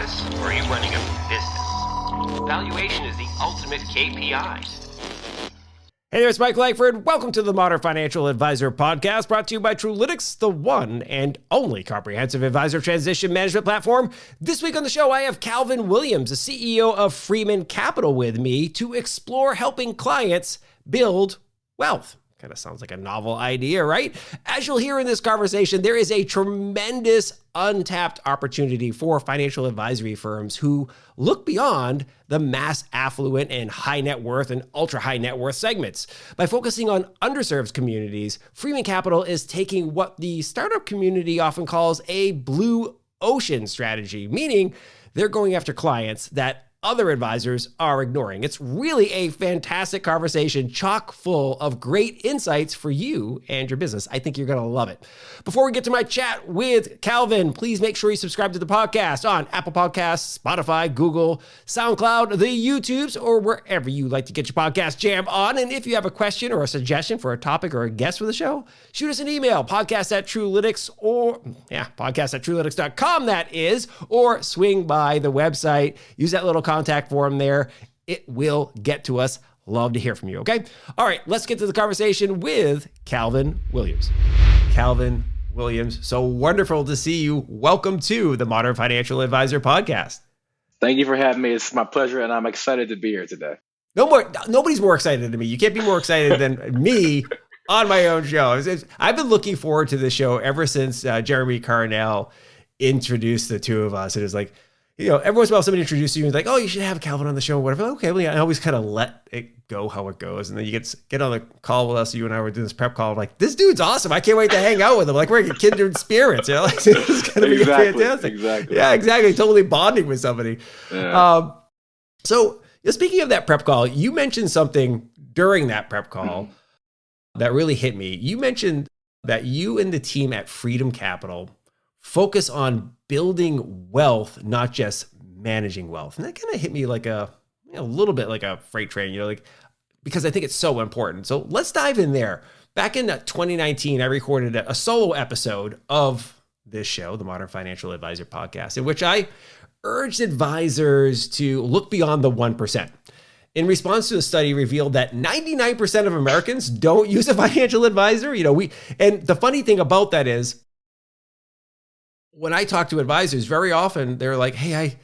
business or are you running a business? Valuation is the ultimate KPI. Hey there, it's Mike Langford. Welcome to the Modern Financial Advisor Podcast, brought to you by Truelytics, the one and only comprehensive advisor transition management platform. This week on the show, I have Calvin Williams, the CEO of Freeman Capital, with me to explore helping clients build wealth. Kind of sounds like a novel idea, right? As you'll hear in this conversation, there is a tremendous untapped opportunity for financial advisory firms who look beyond the mass affluent and high net worth and ultra high net worth segments. By focusing on underserved communities, Freeman Capital is taking what the startup community often calls a blue ocean strategy, meaning they're going after clients that other advisors are ignoring. It's really a fantastic conversation, chock full of great insights for you and your business. I think you're going to love it. Before we get to my chat with Calvin, please make sure you subscribe to the podcast on Apple Podcasts, Spotify, Google, SoundCloud, the YouTubes, or wherever you like to get your podcast jam on. And if you have a question or a suggestion for a topic or a guest for the show, shoot us an email, podcast@Truelytics, or podcast@Truelytics.com, that is, or swing by the website. Use that little contact form there. It will get to us. Love to hear from you, okay? All right, let's get to the conversation with Calvin Williams. Calvin Williams, so wonderful to see you. Welcome to the Modern Financial Advisor Podcast. Thank you for having me. It's my pleasure, and I'm excited to be here today. Nobody's more excited than me. You can't be more excited than me on my own show. I've been looking forward to this show ever since Jeremy Carnell introduced the two of us. It was like, you know, every once in a while somebody introduces you and like, oh, you should have Calvin on the show or whatever. Okay, well, yeah, I always kind of let it go how it goes. And then you get on the call with us. You and I were doing this prep call. I'm like, this dude's awesome. I can't wait to hang out with him. Like, we're like kindred spirits. You know, like, it's going to be fantastic. Exactly. Yeah, exactly. Totally bonding with somebody. Yeah. So speaking of that prep call, you mentioned something during that prep call that really hit me. You mentioned that you and the team at Freedom Capital focus on building wealth, not just managing wealth. And that kind of hit me like a little bit like a freight train, because I think it's so important. So let's dive in there. Back in 2019, I recorded a solo episode of this show, the Modern Financial Advisor Podcast, in which I urged advisors to look beyond the 1%. In response to a study revealed that 99% of Americans don't use a financial advisor. And the funny thing about that is, when I talk to advisors, very often they're like, hey,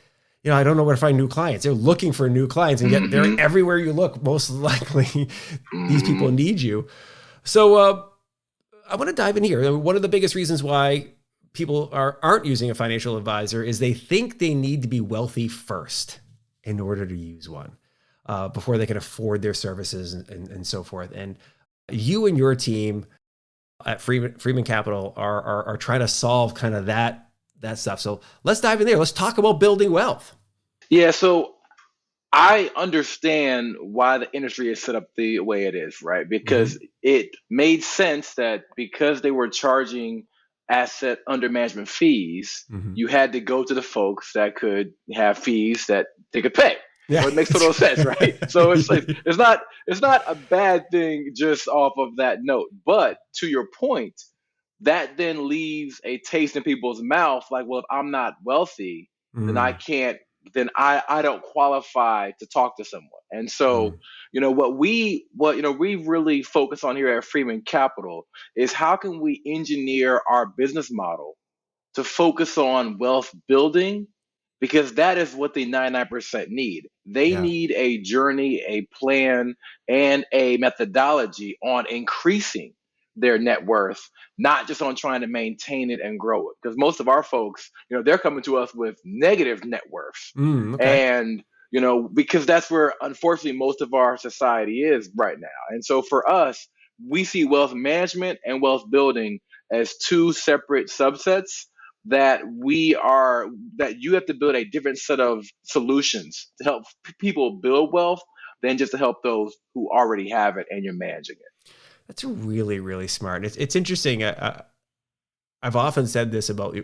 I don't know where to find new clients. They're looking for new clients, and yet they're everywhere you look. Most likely these people need you. So I want to dive in here. One of the biggest reasons why people aren't using a financial advisor is they think they need to be wealthy first in order to use one, before they can afford their services and so forth. And you and your team at Freeman Capital are trying to solve kind of that stuff. So let's dive in there. Let's talk about building wealth. Yeah, so I understand why the industry is set up the way it is, right? Because it made sense that because they were charging asset under management fees, you had to go to the folks that could have fees that they could pay. Yeah. So it makes total sense, right? So it's like it's not a bad thing just off of that note. But to your point, that then leaves a taste in people's mouth, like, well, if I'm not wealthy, then I can't, then I don't qualify to talk to someone. And so, what we really focus on here at Freeman Capital is how can we engineer our business model to focus on wealth building, because that is what the 99% need. They need a journey, a plan, and a methodology on increasing their net worth, not just on trying to maintain it and grow it. Because most of our folks, they're coming to us with negative net worth. And, because that's where, unfortunately, most of our society is right now. And so for us, we see wealth management and wealth building as two separate subsets that you have to build a different set of solutions to help people build wealth than just to help those who already have it and you're managing it. That's really, really smart. It's interesting. I've often said this about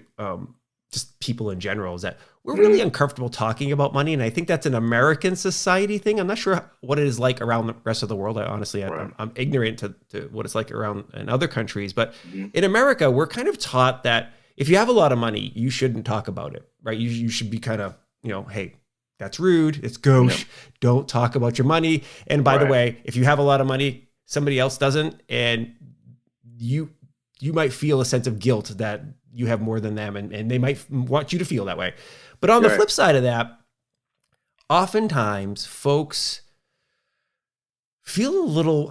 just people in general, is that we're really uncomfortable talking about money. And I think that's an American society thing. I'm not sure what it is like around the rest of the world. I'm ignorant to what it's like around in other countries. But in America, we're kind of taught that if you have a lot of money, you shouldn't talk about it, right? You should be kind of hey, that's rude. It's gauche. Yep. Don't talk about your money. And by the Right. way, if you have a lot of money, somebody else doesn't, and you might feel a sense of guilt that you have more than them, and they might want you to feel that way. But on the Right. flip side of that, oftentimes folks feel a little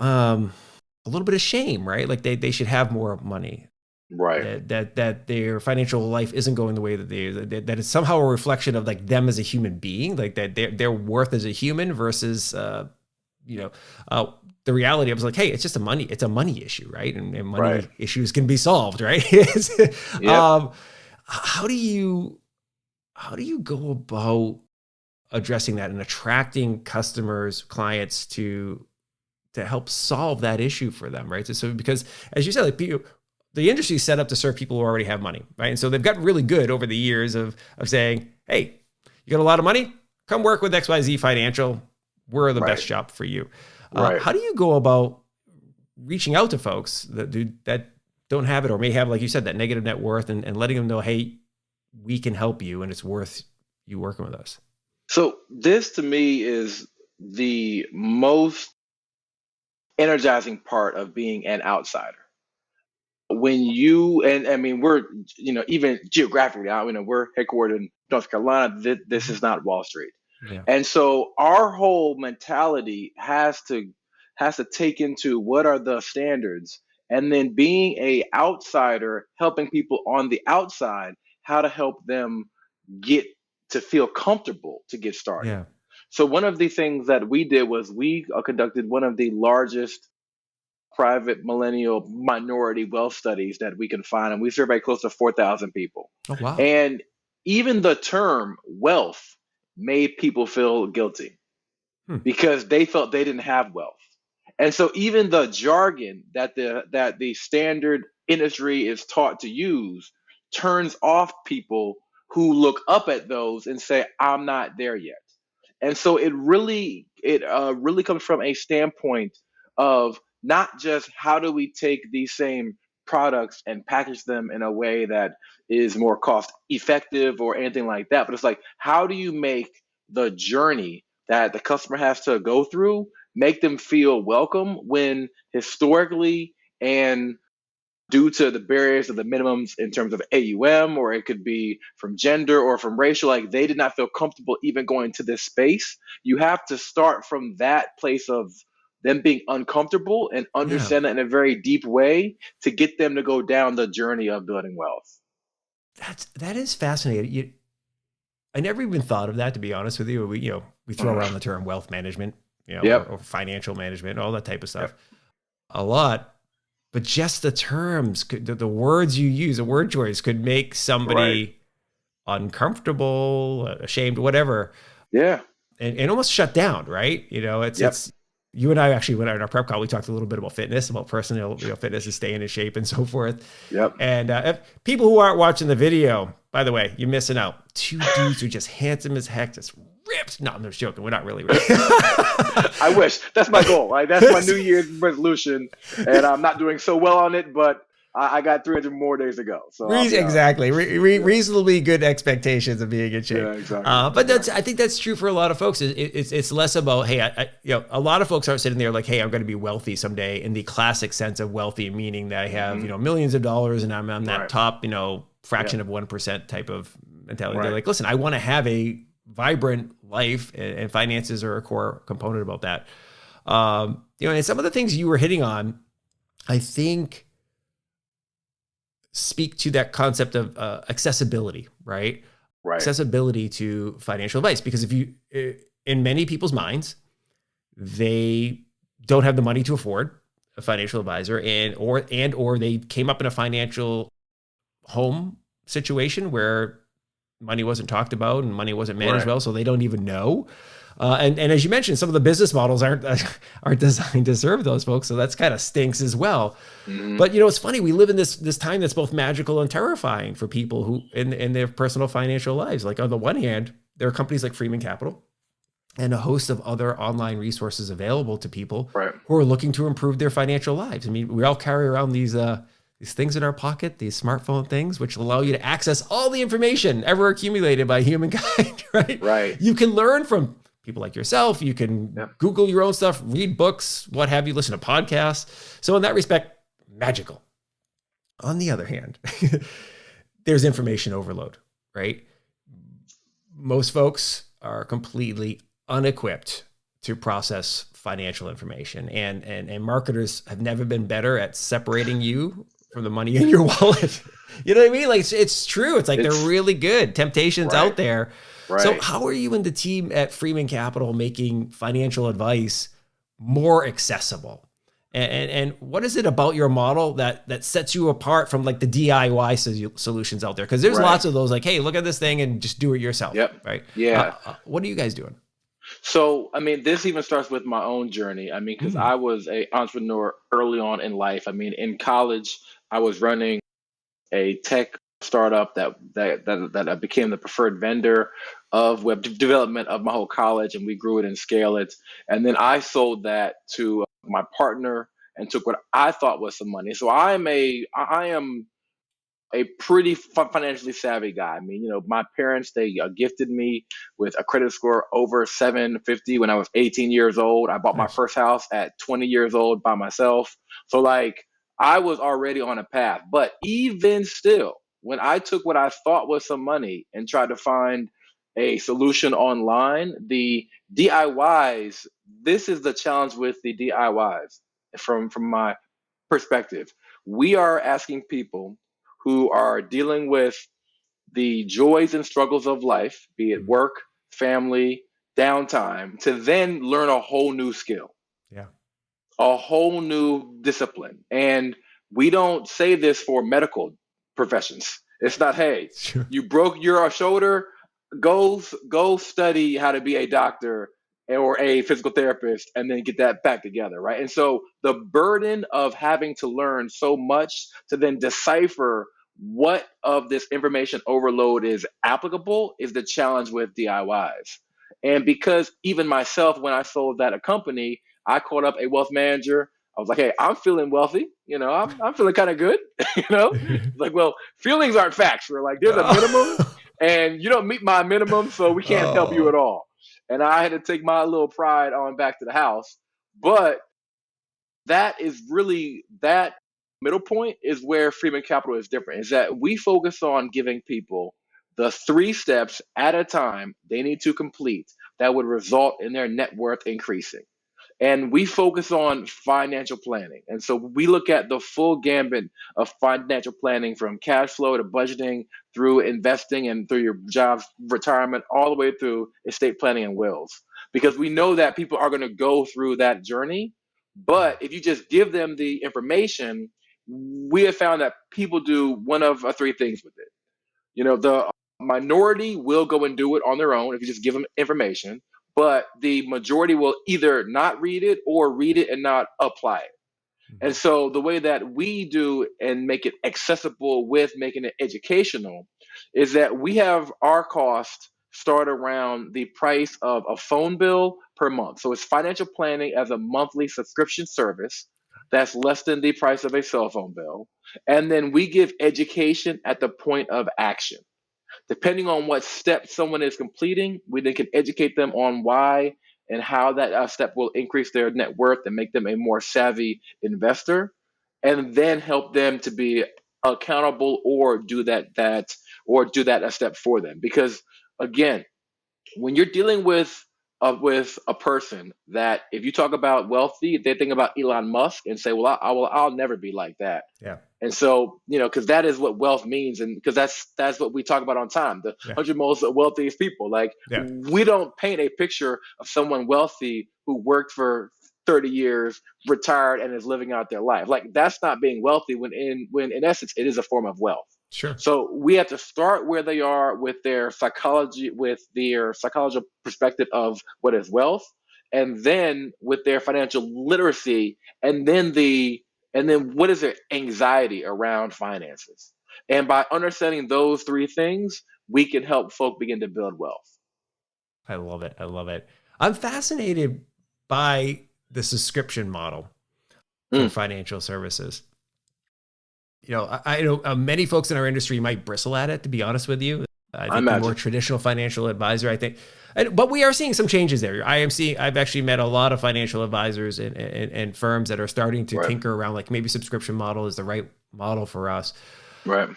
bit of shame, right? Like they should have more money. Right. That their financial life isn't going the way that it's somehow a reflection of like them as a human being, like that their worth as a human versus the reality of like, hey, it's just it's a money issue, right? And money Right. issues can be solved, right? Yep. How do you go about addressing that and attracting customers, clients to help solve that issue for them, right? So because as you said, like the industry is set up to serve people who already have money, right? And so they've gotten really good over the years of saying, hey, you got a lot of money? Come work with XYZ Financial. We're the Right. best shop for you. Right. How do you go about reaching out to folks that don't have it, or may have, like you said, that negative net worth, and letting them know, hey, we can help you and it's worth you working with us? So this to me is the most energizing part of being an outsider. When you, and I mean, we're, even geographically, we're headquartered in North Carolina. This is not Wall Street. Yeah. And so our whole mentality has to take into what are the standards, and then being a outsider, helping people on the outside how to help them get to feel comfortable to get started. Yeah. So one of the things that we did was we conducted one of the largest private millennial minority wealth studies that we can find, and we surveyed close to 4,000 people. Oh, wow. And even the term wealth made people feel guilty because they felt they didn't have wealth. And so even the jargon that the standard industry is taught to use turns off people who look up at those and say, I'm not there yet. And so it really comes from a standpoint of not just how do we take these same products and package them in a way that is more cost effective or anything like that, but it's like, how do you make the journey that the customer has to go through make them feel welcome, when historically and due to the barriers of the minimums in terms of AUM, or it could be from gender or from racial, like they did not feel comfortable even going to this space. You have to start from that place of them being uncomfortable and understand that in a very deep way to get them to go down the journey of building wealth. That is fascinating. I never even thought of that, to be honest with you. We throw around the term wealth management, Yep. or financial management, all that type of stuff a lot. But just the terms, the words you use, the word choice could make somebody uncomfortable, ashamed, whatever. Yeah. And almost shut down, right? It's you and I actually went on our prep call. We talked a little bit about fitness, about personal fitness and staying in shape and so forth. Yep. And if people who aren't watching the video, by the way, you're missing out. Two dudes who are just handsome as heck, just ripped. No, I'm just joking. We're not really ripped. I wish. That's my goal. Like, that's my New Year's resolution, and I'm not doing so well on it, but I got 300 more days to go. So exactly. Reasonably good expectations of being in shape. Yeah, exactly. But I think that's true for a lot of folks. It's less about, hey, a lot of folks aren't sitting there like, hey, I'm going to be wealthy someday in the classic sense of wealthy, meaning that I have, millions of dollars and I'm that top, fraction of 1% type of mentality. They're like, listen, I want to have a vibrant life, and finances are a core component about that. And some of the things you were hitting on, I think, speak to that concept of accessibility, right? Right. Accessibility to financial advice, because if you, in many people's minds, they don't have the money to afford a financial advisor, or they came up in a financial home situation where money wasn't talked about and money wasn't managed well, so they don't even know. And as you mentioned, some of the business models aren't designed to serve those folks, so that's kind of stinks as well. But it's funny, we live in this time that's both magical and terrifying for people who in their personal financial lives. Like, on the one hand, there are companies like Freeman Capital and a host of other online resources available to people who are looking to improve their financial lives. I mean, we all carry around these these things in our pocket, these smartphone things, which allow you to access all the information ever accumulated by humankind, right? Right. You can learn from people like yourself. You can Google your own stuff, read books, what have you, listen to podcasts. So in that respect, magical. On the other hand, there's information overload, right? Most folks are completely unequipped to process financial information, and marketers have never been better at separating you from the money in your wallet. You know what I mean? Like it's true. It's like they're really good. Temptation's out there. Right. So how are you and the team at Freeman Capital making financial advice more accessible? And what is it about your model that sets you apart from like the DIY solutions out there? Because there's lots of those like, hey, look at this thing and just do it yourself. Yep. Right. Yeah. What are you guys doing? So, I mean, this even starts with my own journey. I mean, because I was an entrepreneur early on in life. I mean, in college, I was running a tech startup that became the preferred vendor of web development of my whole college, and we grew it and scaled it. And then I sold that to my partner and took what I thought was some money. So I am a pretty financially savvy guy. I mean, you know, my parents, they gifted me with a credit score over 750 when I was 18 years old. I bought my first house at 20 years old by myself. So like I was already on a path, but even still, when I took what I thought was some money and tried to find a solution online, the DIYs, this is the challenge with the DIYs from my perspective. We are asking people who are dealing with the joys and struggles of life, be it work, family, downtime, to then learn a whole new skill. Yeah. A whole new discipline. And we don't say this for medical professions. It's not, hey, you broke your shoulder, go study how to be a doctor or a physical therapist and then get that back together, right? And so the burden of having to learn so much to then decipher what of this information overload is applicable is the challenge with DIYs. And because even myself, when I sold that a company, I called up a wealth manager. I was like, hey, I'm feeling wealthy. You know, I'm feeling kind of good. You know, like, well, feelings aren't facts. We're like, there's a minimum and you don't meet my minimum, so we can't help you at all. And I had to take my little pride on back to the house. But that is really, that middle point is where Freeman Capital is different, is that we focus on giving people the 3 steps at a time they need to complete that would result in their net worth increasing. And we focus on financial planning. And so we look at the full gambit of financial planning, from cash flow to budgeting, through investing and through your job's retirement, all the way through estate planning and wills. Because we know that people are going to go through that journey. But if you just give them the information, we have found that people do one of 3 things with it. You know, the minority will go and do it on their own if you just give them information. But the majority will either not read it or read it and not apply it. And so the way that we do and make it accessible with making it educational is that we have our cost start around the price of a phone bill per month. So it's financial planning as a monthly subscription service that's less than the price of a cell phone bill. And then we give education at the point of action. Depending on what step someone is completing, we then can educate them on why and how that step will increase their net worth and make them a more savvy investor, and then help them to be accountable or do that a step for them. Because again, when you're dealing with a person that, if you talk about wealthy, they think about Elon Musk and say, well, I'll never be like that. Yeah. And so, you know, because that is what wealth means, and because that's what we talk about on time, the 100 most wealthiest people. Like, we don't paint a picture of someone wealthy who worked for 30 years, retired, and is living out their life. Like, that's not being wealthy, when in essence it is a form of wealth. Sure. So we have to start where they are with their psychological perspective of what is wealth, and then with their financial literacy, and then what is their anxiety around finances. And by understanding those 3 things, we can help folk begin to build wealth. I love it. I love it. I'm fascinated by the subscription model for financial services. I know many folks in our industry might bristle at it, to be honest with you. I think the more traditional financial advisor, I think, but we are seeing some changes there. I've actually met a lot of financial advisors and firms that are starting to tinker around, like maybe subscription model is the right model for us. Right.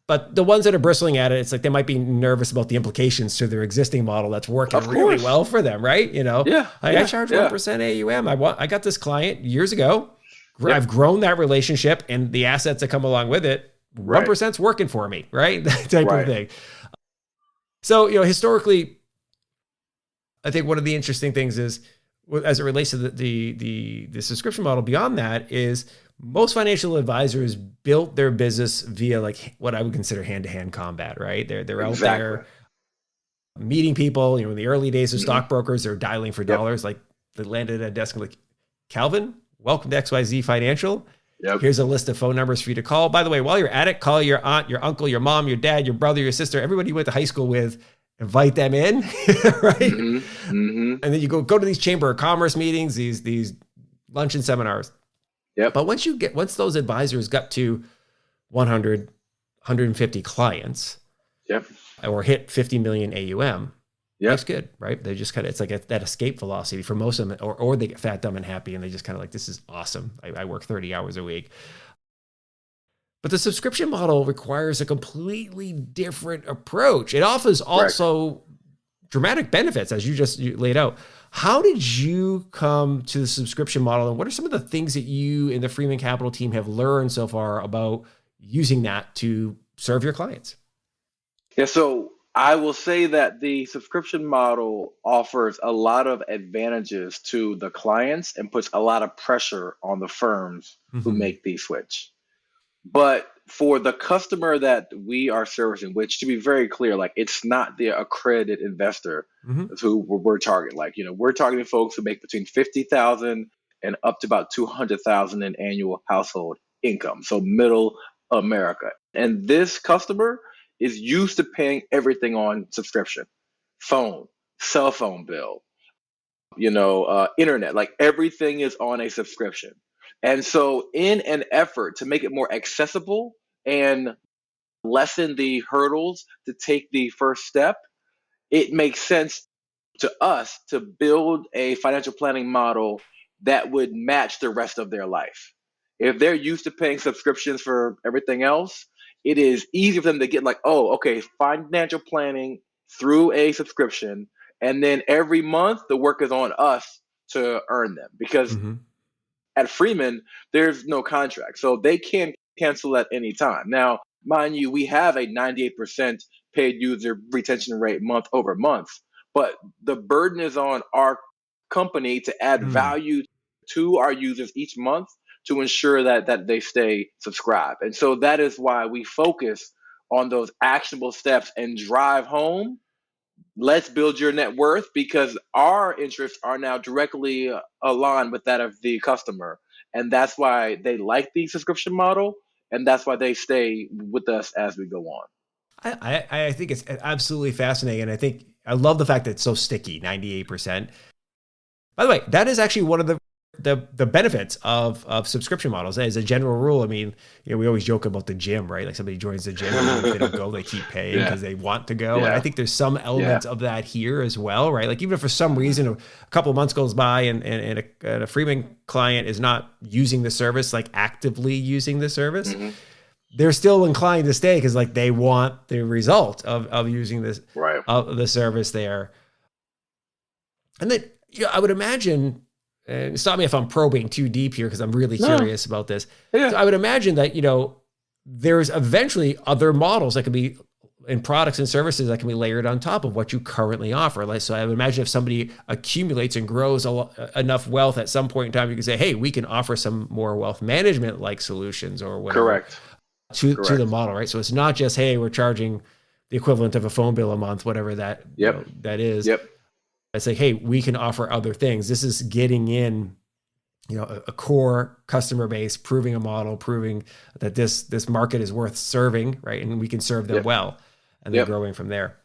But the ones that are bristling at it, it's like they might be nervous about the implications to their existing model that's working really well for them, right? I charge 1% AUM. I got this client years ago. I've grown that relationship and the assets that come along with it. 1%'s working for me, right? That type of thing. So, historically, I think one of the interesting things is, as it relates to the subscription model beyond that, is most financial advisors built their business via like what I would consider hand-to-hand combat, right? They're out there meeting people. In the early days of stockbrokers, they're dialing for dollars. Like they landed at a desk and like, Calvin, welcome to XYZ Financial. Here's a list of phone numbers for you to call. By the way, while you're at it, call your aunt, your uncle, your mom, your dad, your brother, your sister, everybody you went to high school with, invite them in, right? And then you go to these Chamber of Commerce meetings, these luncheon seminars. But once those advisors got to 100, 150 clients, or hit 50 million AUM, that's good, right? They just it's like that escape velocity for most of them, or they get fat, dumb, and happy, and they just kind of like, this is awesome. I work 30 hours a week. But the subscription model requires a completely different approach. It offers also dramatic benefits, as you laid out. How did you come to the subscription model, and what are some of the things that you and the Freeman Capital team have learned so far about using that to serve your clients? Yeah, so I will say that the subscription model offers a lot of advantages to the clients and puts a lot of pressure on the firms who make the switch. But for the customer that we are servicing, which, to be very clear, like it's not the accredited investor who we're targeting. Like, we're targeting folks who make between 50,000 and up to about 200,000 in annual household income. So middle America. And this customer is used to paying everything on subscription: phone, cell phone bill, internet, like everything is on a subscription. And so in an effort to make it more accessible and lessen the hurdles to take the first step, it makes sense to us to build a financial planning model that would match the rest of their life. If they're used to paying subscriptions for everything else, it is easy for them to get like, oh, okay, financial planning through a subscription. And then every month, the work is on us to earn them. Because at Freeman, there's no contract. So they can cancel at any time. Now, mind you, we have a 98% paid user retention rate month over month. But the burden is on our company to add value to our users each month to ensure that they stay subscribed. And so that is why we focus on those actionable steps and drive home, let's build your net worth, because our interests are now directly aligned with that of the customer. And that's why they like the subscription model, and that's why they stay with us as we go on. I think it's absolutely fascinating. And I love the fact that it's so sticky, 98%. By the way, that is actually one of the benefits of subscription models. As a general rule, I mean, we always joke about the gym, right? Like somebody joins the gym and if they don't go, they keep paying because they want to go. And I think there's some elements of that here as well, right? Like even if for some reason a couple of months goes by and a Freeman client is not using the service, like actively using the service, they're still inclined to stay because like they want the result of using this of the service there. And then I would imagine, and stop me if I'm probing too deep here because I'm really curious about this. So I would imagine that, there's eventually other models that could be in products and services that can be layered on top of what you currently offer. Like, so I would imagine if somebody accumulates and grows enough wealth at some point in time, you can say, hey, we can offer some more wealth management like solutions or whatever to the model, right? So it's not just, hey, we're charging the equivalent of a phone bill a month, whatever that, that is. It's like, hey, we can offer other things. This is getting in, a core customer base, proving a model, proving that this market is worth serving, right? And we can serve them well, and then growing from there.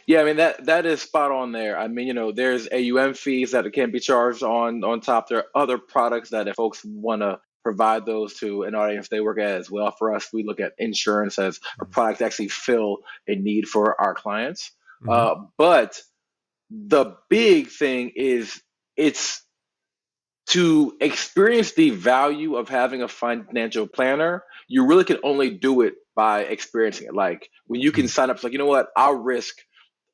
Yeah, I mean, that is spot on there. I mean, there's AUM fees that can be charged on top. There are other products that if folks want to provide those to an audience they work at as well. For us, we look at insurance as a product to actually fill a need for our clients. But the big thing is it's to experience the value of having a financial planner. You really can only do it by experiencing it. Like when you can sign up, it's like, you know what, I'll risk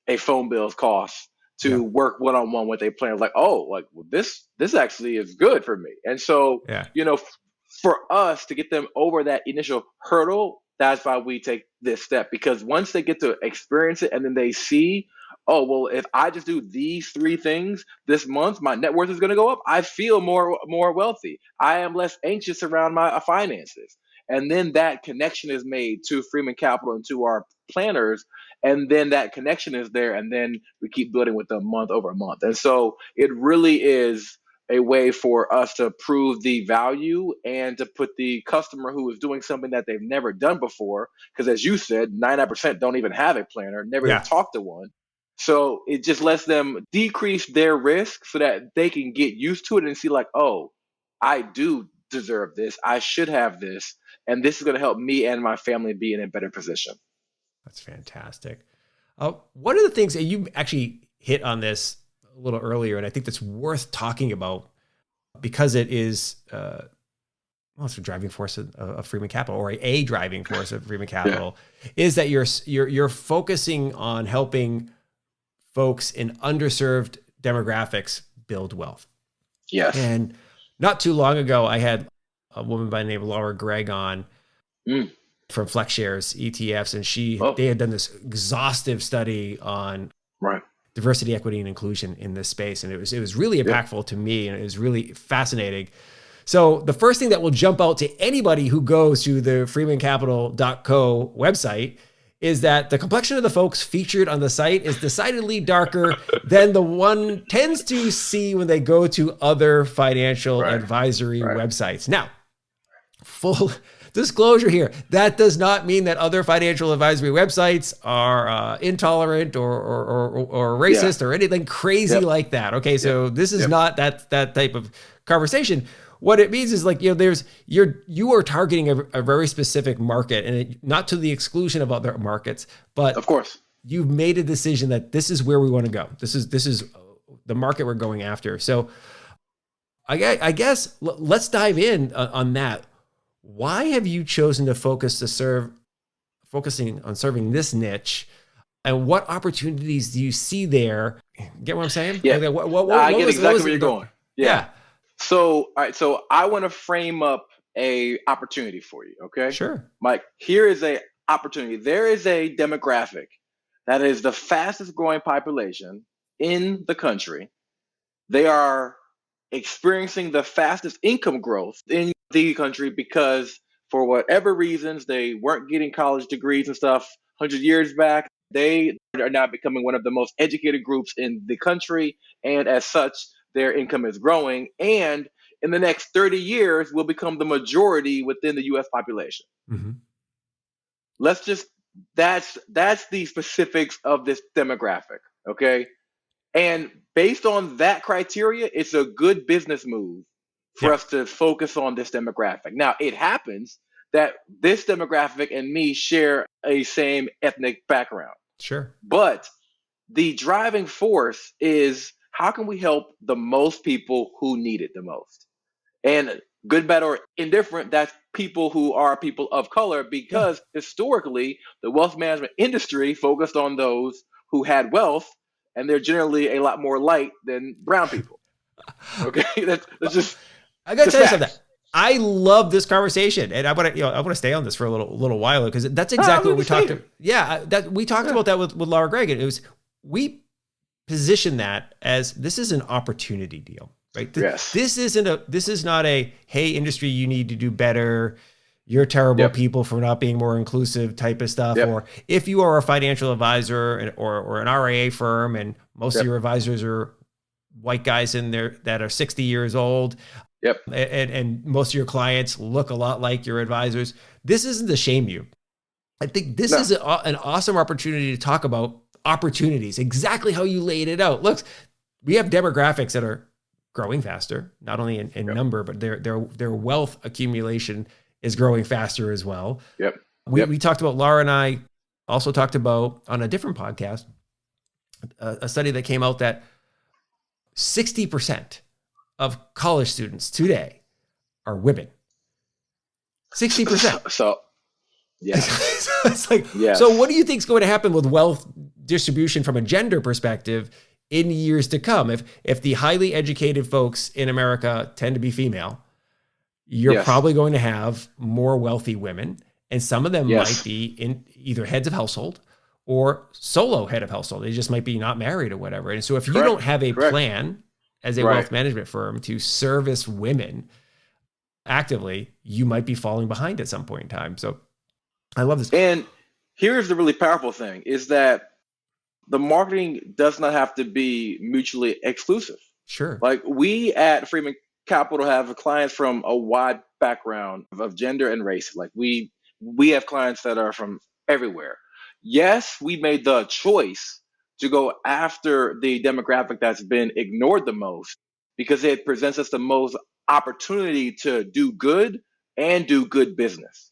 a phone bill's cost to work one-on-one with a planner. Like, oh, like well, this actually is good for me. And so, for us to get them over that initial hurdle, that's why we take this step. Because once they get to experience it and then they see, oh, well, if I just do these 3 things this month, my net worth is going to go up. I feel more wealthy. I am less anxious around my finances. And then that connection is made to Freeman Capital and to our planners. And then that connection is there. And then we keep building with them month over month. And so it really is a way for us to prove the value and to put the customer who is doing something that they've never done before. Because as you said, 99% don't even have a planner, never even talked to one. So it just lets them decrease their risk so that they can get used to it and see like, oh, I do deserve this. I should have this. And this is going to help me and my family be in a better position. That's fantastic. One of the things that you actually hit on this a little earlier, and I think that's worth talking about because it is, it's a driving force of Freeman Capital, or a driving force of Freeman Capital, is that you're focusing on helping folks in underserved demographics build wealth. Yes. And not too long ago, I had a woman by the name of Laura Gregg on from FlexShares ETFs, and they had done this exhaustive study on diversity, equity, and inclusion in this space, and it was really impactful to me, and it was really fascinating. So the first thing that will jump out to anybody who goes to the freemancapital.co website is that the complexion of the folks featured on the site is decidedly darker than the one tends to see when they go to other financial advisory websites. Now, full disclosure here, that does not mean that other financial advisory websites are intolerant or racist or anything crazy like that. Okay, so this is not that type of conversation. What it means is like, you are targeting a very specific market, and not to the exclusion of other markets, but of course you've made a decision that this is where we want to go. This is the market we're going after. So I guess let's dive in on that. Why have you chosen to focusing on serving this niche, and what opportunities do you see there? Get what I'm saying? Yeah, I get exactly where you're going. Yeah. So, all right. So I want to frame up a opportunity for you. Okay. Sure. Mike, here is a opportunity. There is a demographic that is the fastest growing population in the country. They are experiencing the fastest income growth in the country because for whatever reasons, they weren't getting college degrees and stuff 100 years back. They are now becoming one of the most educated groups in the country. And as such, their income is growing, and in the next 30 years will become the majority within the U.S. population. Mm-hmm. That's the specifics of this demographic, okay? And based on that criteria, it's a good business move for us to focus on this demographic. Now, it happens that this demographic and me share a same ethnic background. Sure. But the driving force is, how can we help the most people who need it the most? And good, bad, or indifferent, that's people who are people of color, because historically, the wealth management industry focused on those who had wealth, and they're generally a lot more light than brown people. Okay, that's just. I gotta tell you something. I love this conversation, and I want to stay on this for a little while, because that's exactly what we talked about. Yeah, we talked about that with Laura Gregg. We position that as, this is an opportunity deal, right? Yes. This is not a, hey, industry, you need to do better. You're terrible people for not being more inclusive type of stuff. Or if you are a financial advisor or an RIA firm, and most of your advisors are white guys in there that are 60 years old. And most of your clients look a lot like your advisors. This isn't to shame you. I think this is an awesome opportunity to talk about opportunities, exactly how you laid it out. Look, we have demographics that are growing faster, not only in Yep. number, but their wealth accumulation is growing faster as well. Yep. We talked about, Laura and I also talked about on a different podcast, a study that came out that 60% of college students today are women. 60%. So, yeah. So it's like, Yes. so what do you think is going to happen with wealth distribution from a gender perspective in years to come? If the highly educated folks in America tend to be female, you're Yes. probably going to have more wealthy women, and some of them Yes. might be in either heads of household or solo head of household. They just might be not married or whatever. And so if you Correct. don't have a Correct. plan as a Right. wealth management firm to service women actively, you might be falling behind at some point in time. So I love this. And here's the really powerful thing is that the marketing does not have to be mutually exclusive. Sure. Like we at Freeman Capital have clients from a wide background of gender and race. Like we have clients that are from everywhere. Yes, we made the choice to go after the demographic that's been ignored the most because it presents us the most opportunity to do good and do good business.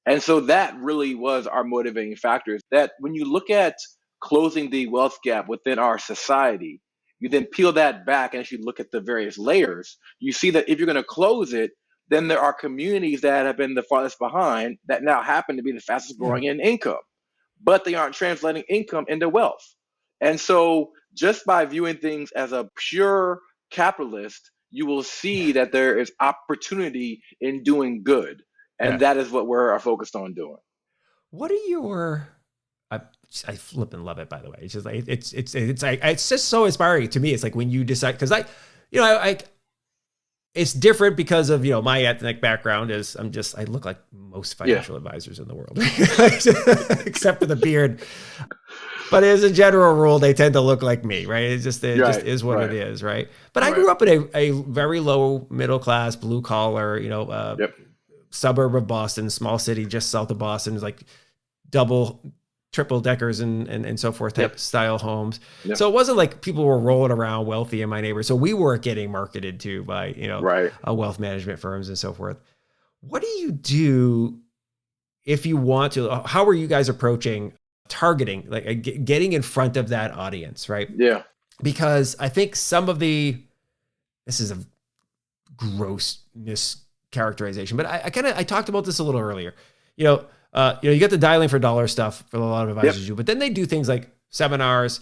And so that really was our motivating factor, is that when you look at closing the wealth gap within our society, you then peel that back and actually look at the various layers, you see that if you're going to close it, then there are communities that have been the farthest behind that now happen to be the fastest growing in income, but they aren't translating income into wealth. And so just by viewing things as a pure capitalist, you will see that there is opportunity in doing good. And Yeah. that is what we're focused on doing. What are your? I flip and love it. By the way, it's just like it's just so inspiring to me. It's like when you decide, because I it's different because of my ethnic background. Is I look like most financial advisors in the world, except for the beard. But as a general rule, they tend to look like me, right? It just is what it is, right? But I grew up in a very low middle class, blue collar, suburb of Boston, small city just south of Boston, is like triple deckers and so forth type style homes. Yep. So it wasn't like people were rolling around wealthy in my neighborhood. So we weren't getting marketed to by wealth management firms and so forth. What do you do if you want to? How are you guys approaching targeting, like getting in front of that audience, right? Yeah. Because I think this is a gross mischaracterization, but I talked about this a little earlier. You get the dialing for dollar stuff for a lot of advisors do, but then they do things like seminars,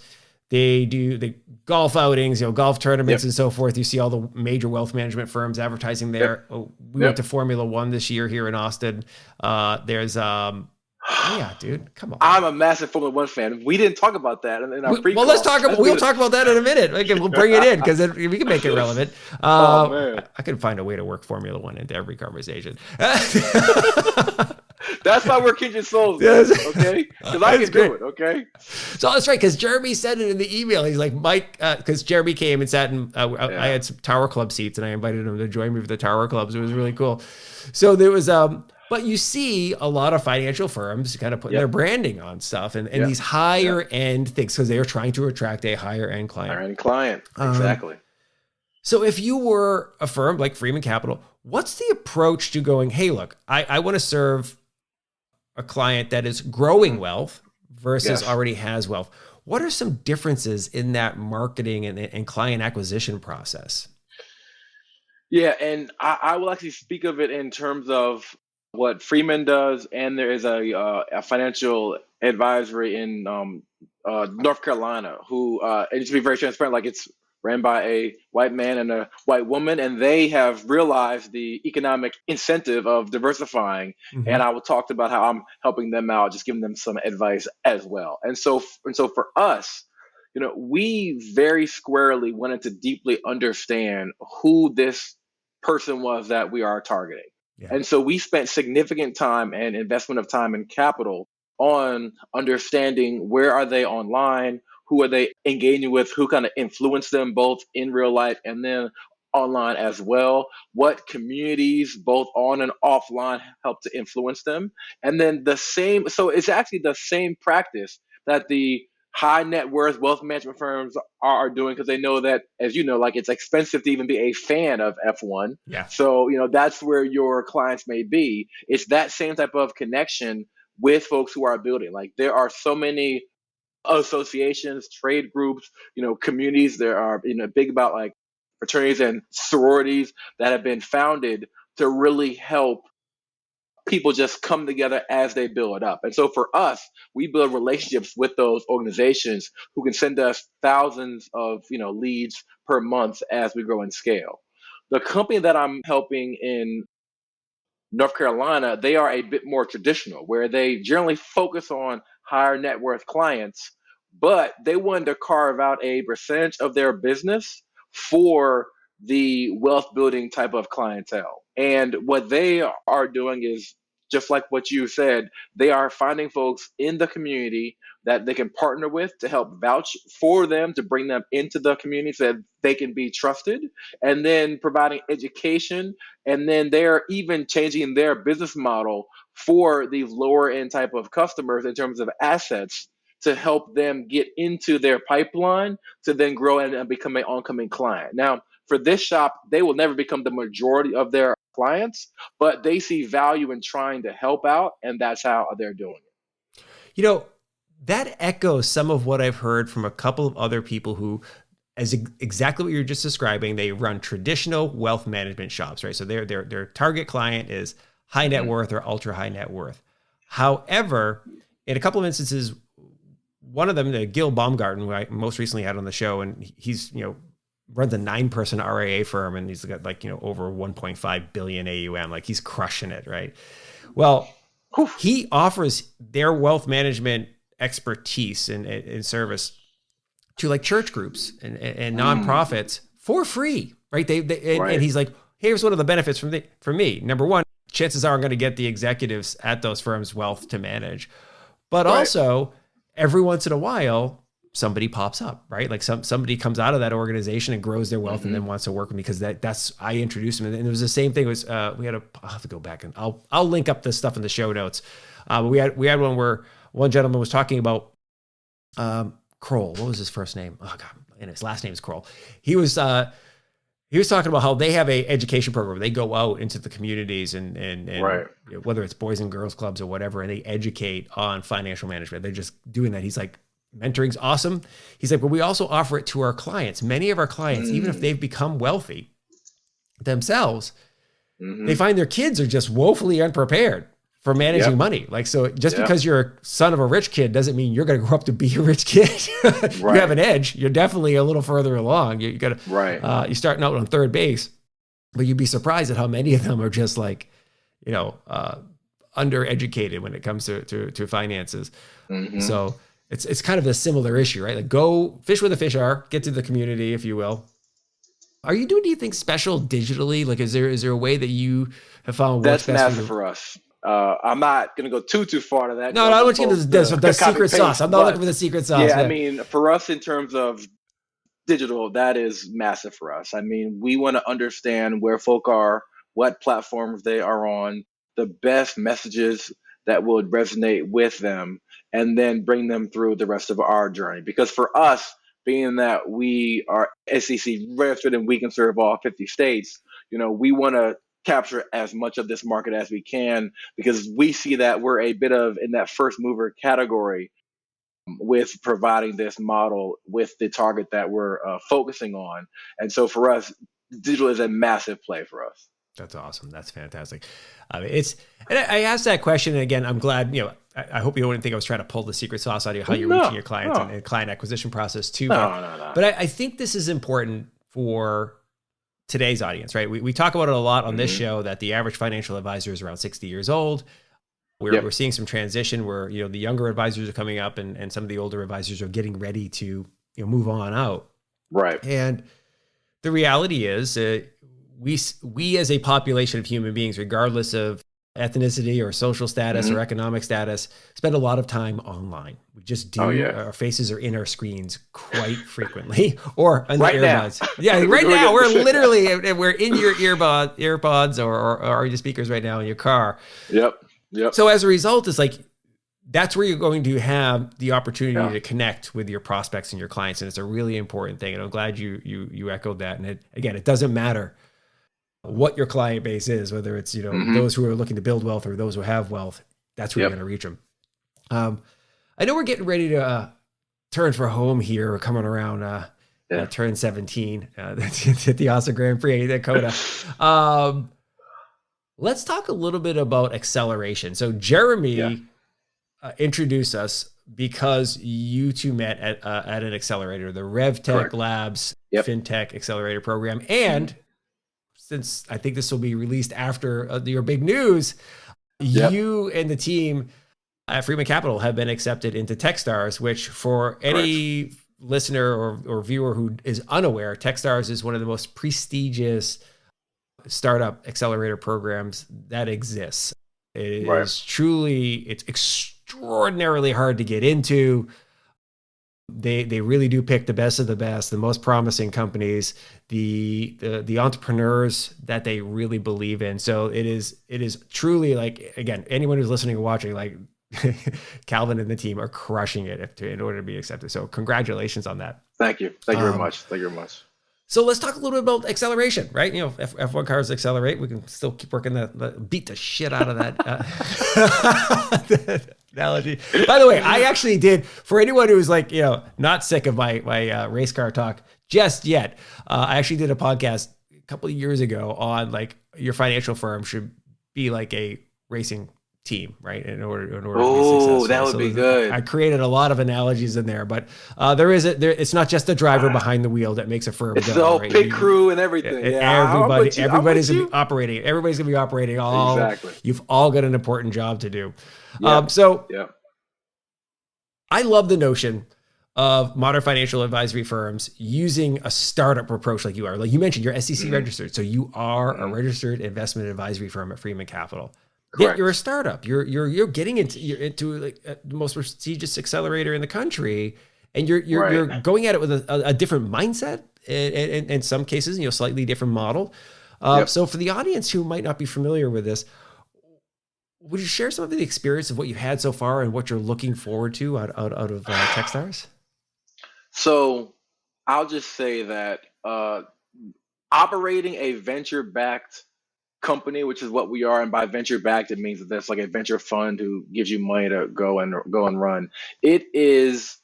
they do the golf outings, golf tournaments and so forth. You see all the major wealth management firms advertising there. We went to Formula One this year here in Austin. There's dude, come on. I'm a massive Formula One fan. We didn't talk about that in our pre-call. Well, we'll talk about that in a minute. We'll bring it in because we can make it relevant. Man. I could find a way to work Formula One into every conversation. That's why we're kindred souls, okay? Because I can do it, okay? So that's right, because Jeremy said it in the email. He's like, Mike, because Jeremy came and sat in, I had some Tower Club seats, and I invited him to join me for the Tower Clubs. It was really cool. So there was, but you see a lot of financial firms kind of putting their branding on stuff and these higher end things because they are trying to attract a higher end client. Higher end client, exactly. So if you were a firm like Freeman Capital, what's the approach to going, hey, look, I want to serve a client that is growing wealth versus already has wealth? What are some differences in that marketing and client acquisition process? Yeah, and I will actually speak of it in terms of what Freeman does, and there is a financial advisory in North Carolina who, and just to be very transparent, like it's ran by a white man and a white woman, and they have realized the economic incentive of diversifying. Mm-hmm. And I will talk about how I'm helping them out, just giving them some advice as well. And so for us, we very squarely wanted to deeply understand who this person was that we are targeting. Yeah. And so we spent significant time and investment of time and capital on understanding where are they online, who are they engaging with, who kind of influence them both in real life and then online as well, what communities both on and offline help to influence them. And then so it's actually the same practice that the high net worth wealth management firms are doing, because they know that, as you know, like it's expensive to even be a fan of F1. Yeah. So, that's where your clients may be. It's that same type of connection with folks who are building. Like there are so many associations, trade groups, communities. There are, big about like fraternities and sororities that have been founded to really help people just come together as they build up. And so for us, we build relationships with those organizations who can send us thousands of, leads per month as we grow and scale. The company that I'm helping in North Carolina, they are a bit more traditional, where they generally focus on higher net worth clients, but they wanted to carve out a percentage of their business for the wealth building type of clientele. And what they are doing is just like what you said, they are finding folks in the community that they can partner with to help vouch for them, to bring them into the community so that they can be trusted, and then providing education. And then they're even changing their business model for these lower end type of customers in terms of assets to help them get into their pipeline to then grow and become an oncoming client. Now, for this shop, they will never become the majority of their clients, but they see value in trying to help out, and that's how they're doing it. That echoes some of what I've heard from a couple of other people who, as exactly what you're just describing, they run traditional wealth management shops, right? So their target client is high net worth or ultra high net worth. However, in a couple of instances, one of them, Gil Baumgarten, who I most recently had on the show, and he's, runs a 9-person RIA firm, and he's got over 1.5 billion AUM. Like he's crushing it, right? Well, he offers their wealth management expertise and service to like church groups and nonprofits for free, right? And he's like, here's one of the benefits for me. Number one, chances are I'm going to get the executives at those firms wealth to manage, but also every once in a while, somebody pops up, right? Like somebody comes out of that organization and grows their wealth and then wants to work with me, because that's I introduced them. And it was the same thing. It was I'll have to go back and I'll link up this stuff in the show notes. We had one where one gentleman was talking about Kroll. What was his first name? Oh God, and his last name is Kroll. He was talking about how they have a education program. They go out into the communities and whether it's boys and girls clubs or whatever, and they educate on financial management. They're just doing that. He's like, mentoring's awesome. He's like, but we also offer it to our clients. Many of our clients, even if they've become wealthy themselves, they find their kids are just woefully unprepared for managing money. Like, so just because you're a son of a rich kid doesn't mean you're going to grow up to be a rich kid. You have an edge. You're definitely a little further along. You got to, you're starting out on third base, but you'd be surprised at how many of them are just like, undereducated when it comes to finances. So it's kind of a similar issue, right? Like go fish where the fish are, get to the community, if you will. Are you doing anything special digitally? Like, is there a way that you have found works best? That's massive for us. I'm not going to go too far to that. No, I want you to get the secret sauce. I'm not looking for the secret sauce. Yeah, I mean, for us in terms of digital, that is massive for us. I mean, we want to understand where folk are, what platforms they are on, the best messages that would resonate with them, and then bring them through the rest of our journey. Because for us, being that we are SEC registered and we can serve all 50 states, we want to capture as much of this market as we can, because we see that we're a bit of in that first mover category with providing this model with the target that we're focusing on. And so for us, digital is a massive play for us. That's awesome. That's fantastic. And I asked that question, and again, I'm glad, I hope you wouldn't think I was trying to pull the secret sauce out of how you're reaching your clients and client acquisition process too. No. But I think this is important for today's audience, right? We talk about it a lot on this show, that the average financial advisor is around 60 years old. We're seeing some transition where, the younger advisors are coming up and some of the older advisors are getting ready to, move on out. Right. And the reality is we as a population of human beings, regardless of ethnicity or social status or economic status, spend a lot of time online. We just do. Our faces are in our screens quite frequently, or on the earbuds. Right now we're in your earpods or your speakers right now in your car. Yep. So as a result, it's like that's where you're going to have the opportunity Yeah. to connect with your prospects and your clients. And it's a really important thing. And I'm glad you echoed that. And it doesn't matter what your client base is, whether it's, those who are looking to build wealth or those who have wealth, that's where you're going to reach them. I know we're getting ready to turn for home here. We're coming around, turn 17, hit the Austin Grand Prix in Dakota. Let's talk a little bit about acceleration. So Jeremy introduced us because you two met at an accelerator, the RevTech Correct. Labs FinTech Accelerator Program. And since I think this will be released after your big news, you and the team at Freeman Capital have been accepted into Techstars, which for any listener or viewer who is unaware, Techstars is one of the most prestigious startup accelerator programs that exists. It is truly, it's extraordinarily hard to get into. They really do pick the best of the best, the most promising companies, the entrepreneurs that they really believe in. So it is truly, like, again, anyone who's listening or watching, like Calvin and the team are crushing it in order to be accepted. So congratulations on that. Thank you. Thank you very much. Thank you very much. So let's talk a little bit about acceleration, right? F1 cars accelerate. We can still keep working beat the shit out of that, that analogy. By the way, I actually did, for anyone who's like, not sick of my race car talk just yet, I actually did a podcast a couple of years ago on, like, your financial firm should be like a racing team, right? In order to be successful. That would be good. I created a lot of analogies in there, but it's not just the driver behind the wheel that makes a firm it's go. the whole right? pit crew and everything. Everybody's gonna be operating. Everybody's gonna be operating. Exactly. You've all got an important job to do. Yeah. I love the notion of modern financial advisory firms using a startup approach like you are. Like you mentioned, you're SEC registered, so you are a registered investment advisory firm at Freeman Capital. Yet you're a startup. You're getting into like the most prestigious accelerator in the country, and you're going at it with a different mindset, and in some cases, slightly different model. So for the audience who might not be familiar with this, would you share some of the experience of what you had so far and what you're looking forward to out of Techstars? So I'll just say that operating a venture-backed company, which is what we are, and by venture backed, it means that there's like a venture fund who gives you money to go and run. It is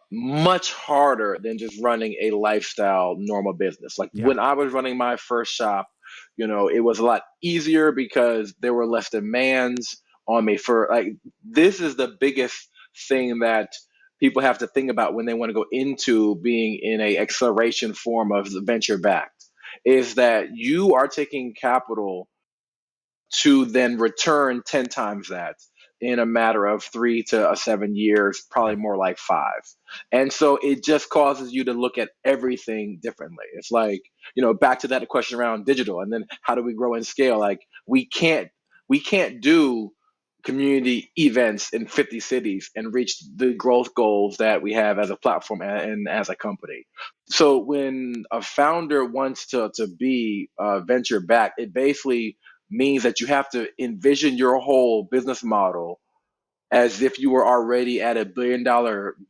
much harder than just running a lifestyle normal business. Like when I was running my first shop, it was a lot easier because there were less demands on me for, like, this is the biggest thing that people have to think about when they want to go into being in a acceleration form of the venture backed, is that you are taking capital to then return 10 times that in a matter of 3 to 7 years, probably more like 5. And so it just causes you to look at everything differently. It's like, back to that question around digital, and then how do we grow and scale? Like we can't do community events in 50 cities and reach the growth goals that we have as a platform and as a company. So when a founder wants to be venture backed, it basically means that you have to envision your whole business model as if you were already at $1 billion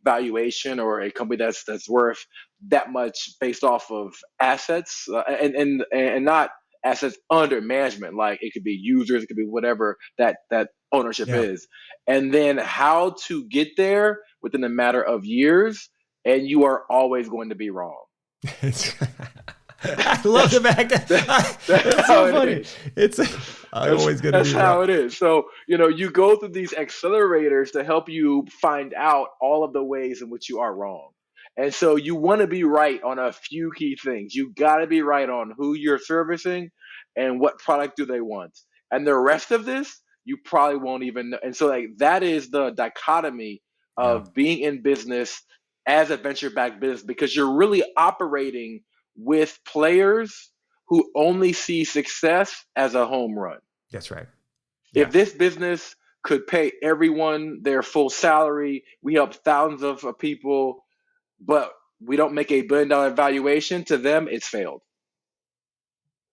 valuation, or a company that's worth that much based off of assets and not assets under management. Like it could be users, it could be whatever that ownership is, and then how to get there within a matter of years, and you are always going to be wrong. I love the fact that that's so funny. It's always going to be. That's how it is. So you go through these accelerators to help you find out all of the ways in which you are wrong. And so you want to be right on a few key things. You got to be right on who you're servicing and what product do they want, and the rest of this you probably won't even know. And so like that is the dichotomy of being in business as a venture-backed business, because you're really operating with players who only see success as a home run. That's right. If this business could pay everyone their full salary, we help thousands of people, but we don't make $1 billion valuation, to them, it's failed.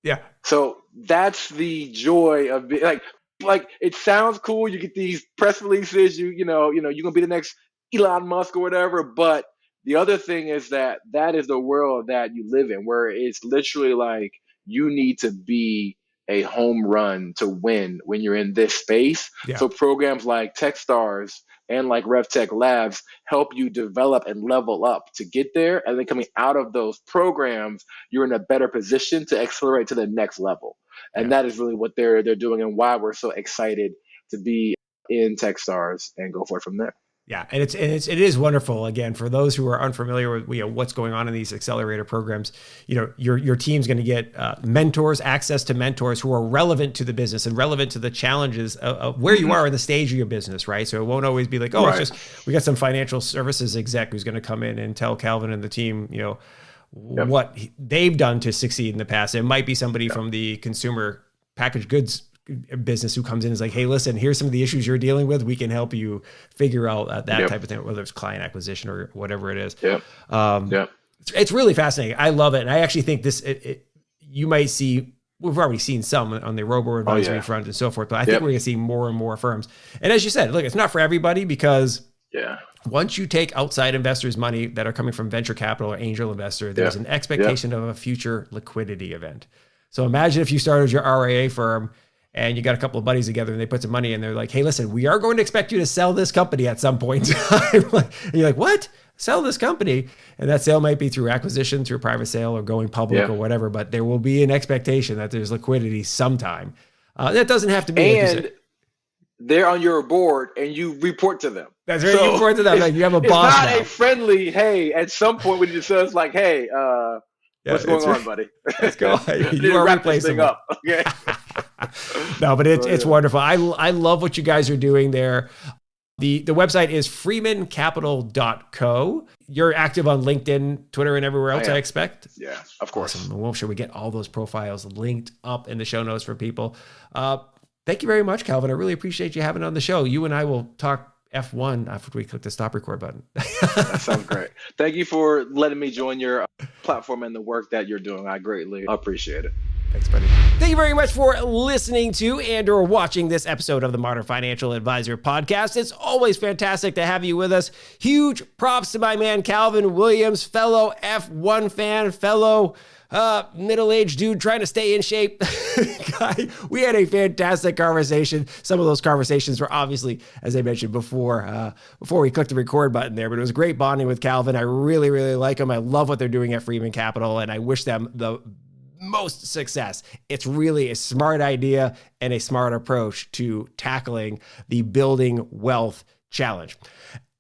Yeah. So that's the joy of like like it sounds cool. You get these press releases. You know, you're gonna be the next Elon Musk or whatever. But the other thing is that is the world that you live in, where it's literally like you need to be a home run to win when you're in this space. Yeah. So programs like Techstars and like RevTech Labs help you develop and level up to get there. And then coming out of those programs, you're in a better position to accelerate to the next level. And that is really what they're doing, and why we're so excited to be in Techstars and go forward from there. Yeah, and it is wonderful. Again, for those who are unfamiliar with what's going on in these accelerator programs, your team's going to get mentors, access to mentors who are relevant to the business and relevant to the challenges of where you are in the stage of your business, right? So it won't always be like, it's just we got some financial services exec who's going to come in and tell Calvin and the team, what they've done to succeed in the past. It might be somebody from the consumer packaged goods business who comes in and is like, hey, listen, here's some of the issues you're dealing with. We can help you figure out that type of thing, whether it's client acquisition or whatever it is. It's really fascinating. I love it. And I actually think this, you might see, we've already seen some on the robo-advisory front and so forth, but I think we're going to see more and more firms. And as you said, look, it's not for everybody, because once you take outside investors' money that are coming from venture capital or angel investor, there's an expectation of a future liquidity event. So imagine if you started your RIA firm and you got a couple of buddies together and they put some money in, they're like, hey, listen, we are going to expect you to sell this company at some point in time. And you're like, what? Sell this company? And that sale might be through acquisition, through private sale, or going public or whatever, but there will be an expectation that there's liquidity sometime. That doesn't have to be. And they're on your board and you report to them. That's right. You report to them. Like you have a boss. It's not now. a friendly, hey, at some point when you say it's like, hey, what's going on, buddy? Let's go. You are replacing up. Okay. No, but it's wonderful. I love what you guys are doing there. The website is freemancapital.co. You're active on LinkedIn, Twitter, and everywhere else, I expect. Yeah, of course. Awesome. Well, sure, we get all those profiles linked up in the show notes for people. Thank you very much, Calvin. I really appreciate you having on the show. You and I will talk F1 after we click the stop record button. That sounds great. Thank you for letting me join your platform and the work that you're doing. I greatly appreciate it. Thanks, buddy. Thank you very much for listening to and or watching this episode of the Modern Financial Advisor podcast. It's always fantastic to have you with us. Huge props to my man, Calvin Williams, fellow F1 fan, fellow middle-aged dude trying to stay in shape. Guy, we had a fantastic conversation. Some of those conversations were obviously, as I mentioned before we clicked the record button there, but it was great bonding with Calvin. I really, really like him. I love what they're doing at Freeman Capital, and I wish them the most success. It's really a smart idea and a smart approach to tackling the building wealth challenge.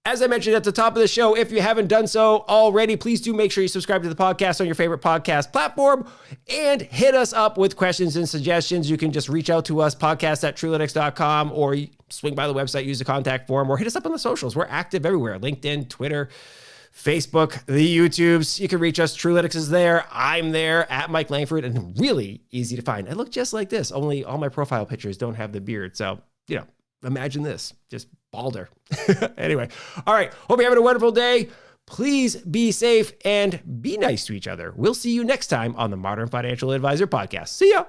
As I mentioned at the top of the show, if you haven't done so already, please do make sure you subscribe to the podcast on your favorite podcast platform and hit us up with questions and suggestions. You can just reach out to us, podcast@truelytics.com, or swing by the website, use the contact form, or hit us up on the socials. We're active everywhere: LinkedIn, Twitter, Facebook, the YouTubes. You can reach us. Truelytics is there. I'm there at Mike Langford, and really easy to find. I look just like this, only all my profile pictures don't have the beard. So, imagine this, just balder. Anyway, all right. Hope you're having a wonderful day. Please be safe and be nice to each other. We'll see you next time on the Modern Financial Advisor podcast. See ya.